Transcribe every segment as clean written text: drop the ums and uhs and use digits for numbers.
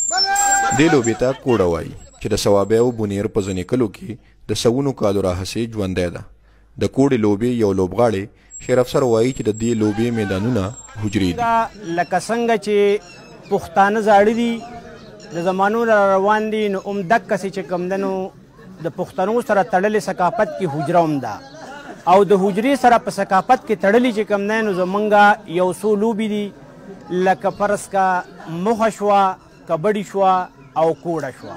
دې لوبې ته کوډه وایي چې د صوابع او بونیر په ځینې کلو کې د سوونو کالو راهیسې ژوندی ده. د کوډې لوبې یو لوبغاړی شیر افسر وایي چې د دې لوبې میدانونه حجرې دي. لکه څنګه چې پښتانه زاړه دي د زمانو را روان دي، نو دقسې چې کوم ده نو د پښتنو سره تړلې ثقافت کې حجره هم ده، او د حجرې سره په ثقافت کې تړلې چې کوم ده نو زمونږ یو څو لوبې دي، لکه فرض کا مخه شوه، کبډي شوه او کوډه شوه.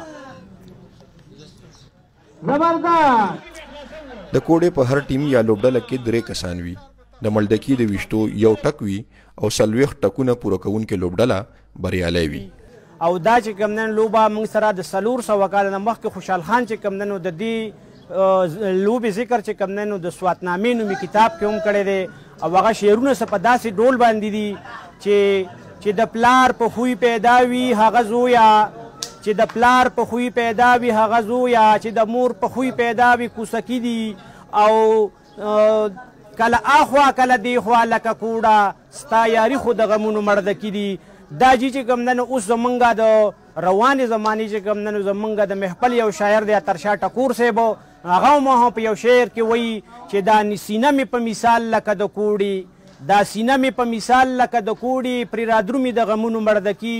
د کوډې په هر ټیم یا لوبډله کې 3 کسان وي. د ملډکي د ویشتو یو ټک وي او 40 ټکونه پوره کوونکې لوبډله بریالی وي. او دا چې کوم نن لوبه موږ سره د 400 کاله نه مخکې خوشحال خان چې کوم نن د دې لوبې ذکر چې کوم نن د سواتنامې نومي کتاب کې هم کړی دی، او هغه شعرونه څه په داسې ډول باندې دي چې د پلار په خوی پیدا وي هغه زویا، چې د پلار په خوی پیدا وي هغه زویا، چې د مور په خوی پیدا وي کوسکی دي، او کله اخوا کله دیخوا لکه کوډه ستا یاري خو د غمونو مړدکي دي. دا چې کوم نن اوس زمونږ د روانې زمانې چې کوم نن زمونږ د محفل یو شاعر دی اترشاه ټکور صاحب، هغه هم په یو شعر کې وایي چې دا سینه مې په مثال لکه د کوډې، دا سینه مې په مثال لکه د کوډې، پرې رادرومې د غمونو مړدکي.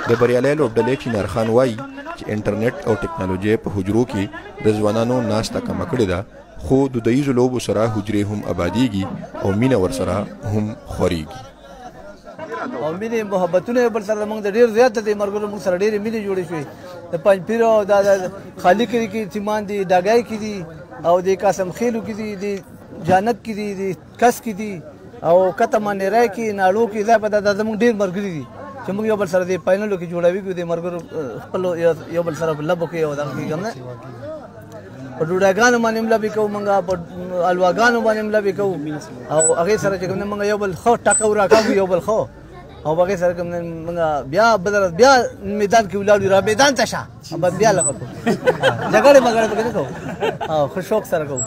د بریالی لوبډلې چینار خان وایي چې انټرنیټ او ټکنالوژي په حجرو کې د ځوانانو ناسته کمه کړې ده، خو دودیزو لوبو سره حجرې هم آبادیږي او مینه ورسره هم خورېږي. او مینې محبتونه یو بل سره موږ د ډېر زیاته دی ملګرو موږ سره ډېرې مینې جوړې شوې. د پنجپیر او دا د خالي کلي کې تیمان دي، ډاګای کې دي، او د قاسم خیلو کې دي، د جانت کې دي، د کس کې دي، او کته مانیرای کې ناړو کې دا په دا زموږ ډېر ملګري دي چې موږ یو بل سره د فاینلو کې جوړوي د ملګرو خپل یو بل سره په لبو کې او دغه کې کوم نه په ډوډاګانو باندې هم لبې کوو، موږ په الواګانو باندې هم لبې کوو، او هغې سره چې کوم نه موږ یو بل ښه ټاکه وراکاږو یو بل ښه، او هغې سره کوم نه موږ بیا بل بیا میدان کې ولاړو را میدان ته شه بس بیا لغه کوو جګړې مګړې پکې نه کوو، او ښه شوق سره کوو.